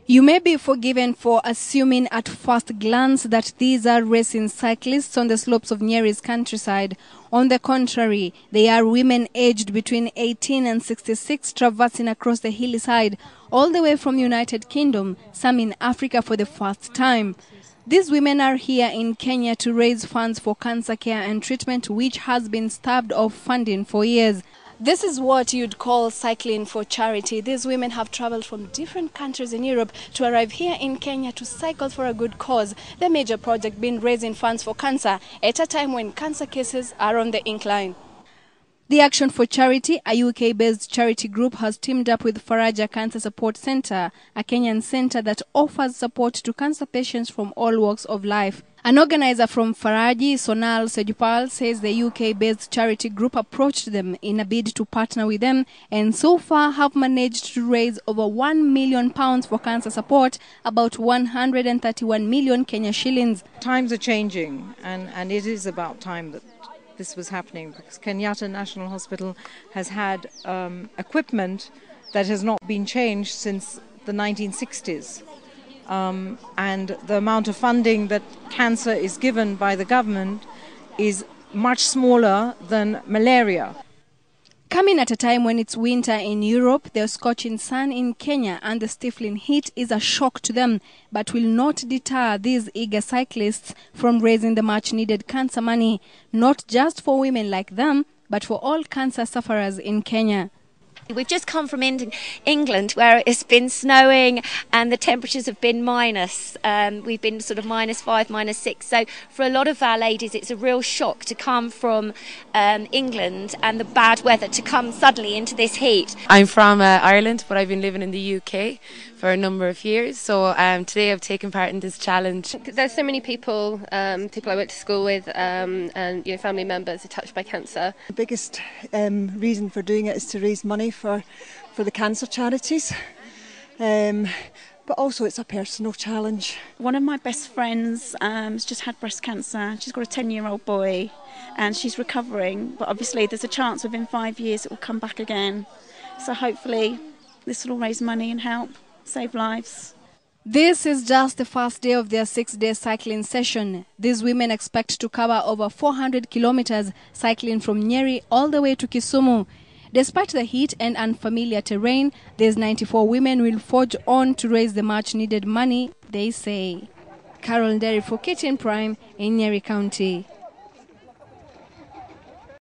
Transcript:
You may be forgiven for assuming at first glance that these are racing cyclists on the slopes of Nyeri's countryside. On the contrary, they are women aged between 18 and 66 traversing across the hilly side, all the way from United Kingdom, some in Africa for the first time. These women are here in Kenya to raise funds for cancer care and treatment, which has been starved of funding for years. This is what you'd call cycling for charity. These women have traveled from different countries in Europe to arrive here in Kenya to cycle for a good cause. The major project being raising funds for cancer at a time when cancer cases are on the incline. The Action for Charity, a UK-based charity group, has teamed up with Faraja Cancer Support Centre, a Kenyan centre that offers support to cancer patients from all walks of life. An organizer from Faraji, Sonal Sejupal, says the UK-based charity group approached them in a bid to partner with them and so far have managed to raise over £1 million for cancer support, about 131 million Kenya shillings. Times are changing and it is about time that this was happening, because Kenyatta National Hospital has had equipment that has not been changed since the 1960s. And the amount of funding that cancer is given by the government is much smaller than malaria. Coming at a time when it's winter in Europe, the scorching sun in Kenya and the stifling heat is a shock to them, but will not deter these eager cyclists from raising the much-needed cancer money, not just for women like them, but for all cancer sufferers in Kenya. We've just come from England, where it's been snowing and the temperatures have been minus. We've been sort of -5, -6. So for a lot of our ladies, it's a real shock to come from England and the bad weather to come suddenly into this heat. I'm from Ireland, but I've been living in the UK for a number of years. So today I've taken part in this challenge. There's so many people, people I went to school with, and family members are touched by cancer. The biggest reason for doing it is to raise money for the cancer charities, but also it's a personal challenge. One of my best friends has just had breast cancer. She's got a 10-year-old boy and she's recovering, but obviously there's a chance within 5 years it will come back again. So hopefully this will all raise money and help save lives. This is just the first day of their 6-day cycling session. These women expect to cover over 400 kilometers cycling from Nyeri all the way to Kisumu. Despite the heat and unfamiliar terrain, these 94 women will forge on to raise the much-needed money, they say. Nderi for KTN Prime in Nyeri County.